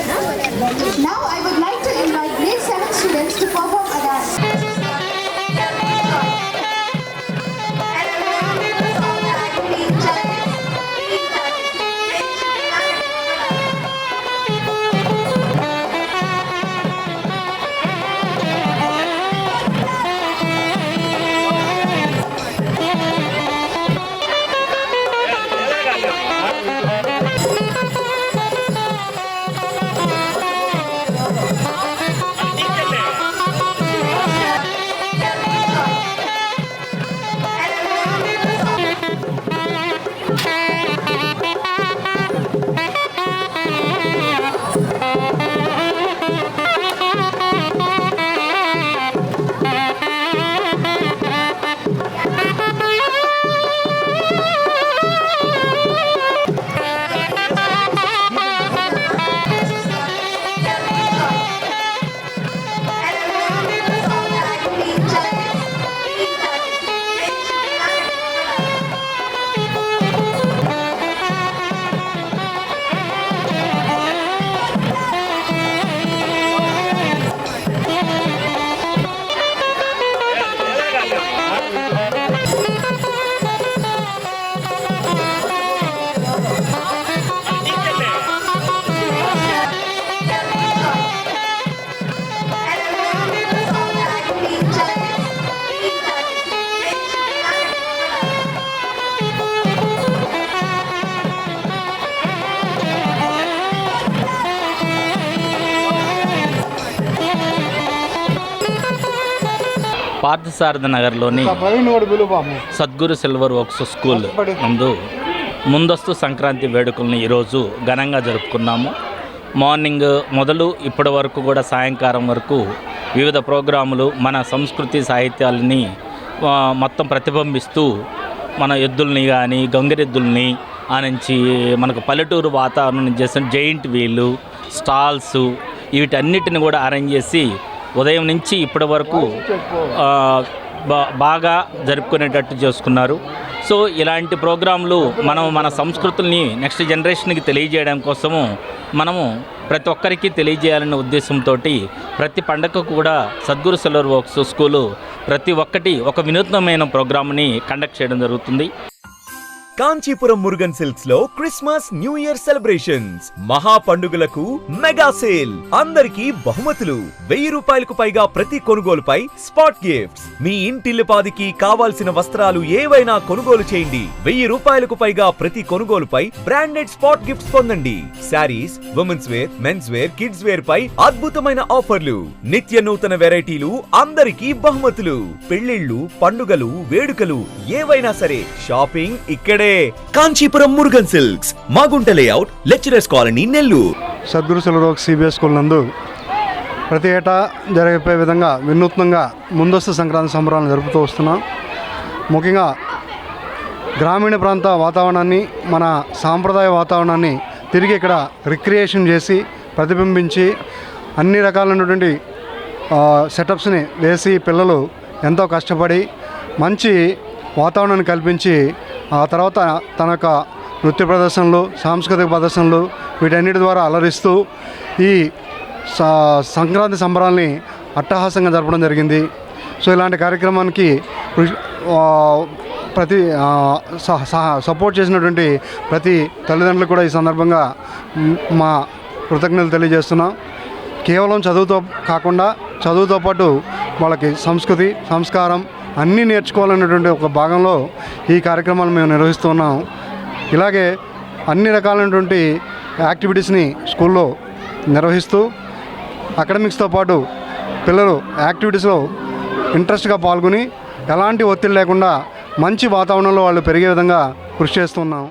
Now I would like to invite grade 7 students to perform a dance. Parthasarathi నగర్లోని Sadhguru silver works school నందు ముందస్తు సంక్రాంతి వేడుకలను ఈరోజు ఘనంగా జరుపుకున్నాము. మార్నింగ్ మొదలు ఇప్పటి వరకు కూడా సాయంకాలం వరకు వివిధ ప్రోగ్రాములు మన సంస్కృతి సాహిత్యాలని మొత్తం ప్రతిబింబిస్తూ మన ఎద్దుల్ని కానీ గంగిరెద్దుల్ని ఆ నుంచి మనకు పల్లెటూరు వాతావరణం చేసిన జైంట్ వీలు స్టాల్స్ వీటన్నిటిని కూడా అరేంజ్ చేసి ఉదయం నుంచి ఇప్పటి వరకు బాగా జరుపుకునేటట్టు చేసుకున్నారు. సో ఇలాంటి ప్రోగ్రాంలు మనం మన సంస్కృతుల్ని నెక్స్ట్ జనరేషన్కి తెలియజేయడం కోసము మనము ప్రతి ఒక్కరికి తెలియజేయాలనే ఉద్దేశంతో ప్రతి పండగకు కూడా సద్గురు సిల్వర్ వర్క్స్ స్కూలు ప్రతి ఒక్కటి ఒక వినూత్నమైన ప్రోగ్రామ్ని కండక్ట్ చేయడం జరుగుతుంది. కాంచీపురం మురుగన్ సిల్క్స్ లో క్రిస్మస్ న్యూ ఇయర్ సెలబ్రేషన్స్ మహా పండుగలకు మెగా సేల్. అందరికీ బహుమతులు 1000 రూపాయలకు పైగా ప్రతి కొనుగోలుపై స్పాట్ గిఫ్ట్స్. మీ ఇంటిల్లిపాదికి కావాల్సిన వస్త్రాలు ఏవైనా కొనుగోలు చేయండి. 1000 రూపాయలకు పైగా ప్రతి కొనుగోలుపై బ్రాండెడ్ స్పాట్ గిఫ్ట్స్ పొందండి. Saris, women's wear, men's wear, kids wear పై అద్భుతమైన ఆఫర్లు, నిత్య నూతన వెరైటీలు, అందరికీ బహుమతులు. పెళ్లిళ్లు, పండుగలు, వేడుకలు ఏవైనా సరే షాపింగ్ ఇక్కడే. Kanchipuram Murugan silks, Magunta layout, lecturers colony, Nellore. Sadguru silver works CBS school నందు ప్రతి ఏటా జరిగే విధంగా వినూత్నంగా ముందస్తు సంక్రాంతి సంబరాలను జరుపుతూ వస్తున్నాం. ముఖ్యంగా గ్రామీణ ప్రాంత వాతావరణాన్ని, మన సాంప్రదాయ వాతావరణాన్ని తిరిగి ఇక్కడ రిక్రియేషన్ చేసి ప్రతిబింబించి అన్ని రకాలైనటువంటి సెటప్స్ని వేసి పిల్లలు ఎంతో కష్టపడి మంచి వాతావరణాన్ని కల్పించి ఆ తర్వాత తన యొక్క నృత్య ప్రదర్శనలు, సాంస్కృతిక ప్రదర్శనలు వీటన్నిటి ద్వారా అలరిస్తూ ఈ సంక్రాంతి సంబరాల్ని అట్టహాసంగా జరపడం జరిగింది. సో ఇలాంటి కార్యక్రమానికి ప్రతి సపోర్ట్ చేసినటువంటి ప్రతి తల్లిదండ్రులు కూడా ఈ సందర్భంగా మా కృతజ్ఞతలు తెలియజేస్తున్నాం. కేవలం చదువుతో కాకుండా చదువుతో పాటు వాళ్ళకి సంస్కృతి, సంస్కారం అన్నీ నేర్చుకోవాలనేటువంటి ఒక భాగంలో ఈ కార్యక్రమాలు మేము నిర్వహిస్తున్నాం. ఇలాగే అన్ని రకాలైనటువంటి యాక్టివిటీస్ని స్కూల్లో నిర్వహిస్తూ అకాడమిక్స్తో పాటు పిల్లలు యాక్టివిటీస్లో ఇంట్రెస్ట్గా పాల్గొని ఎలాంటి ఒత్తిడి లేకుండా మంచి వాతావరణంలో వాళ్ళు పెరిగే విధంగా కృషి చేస్తున్నాం.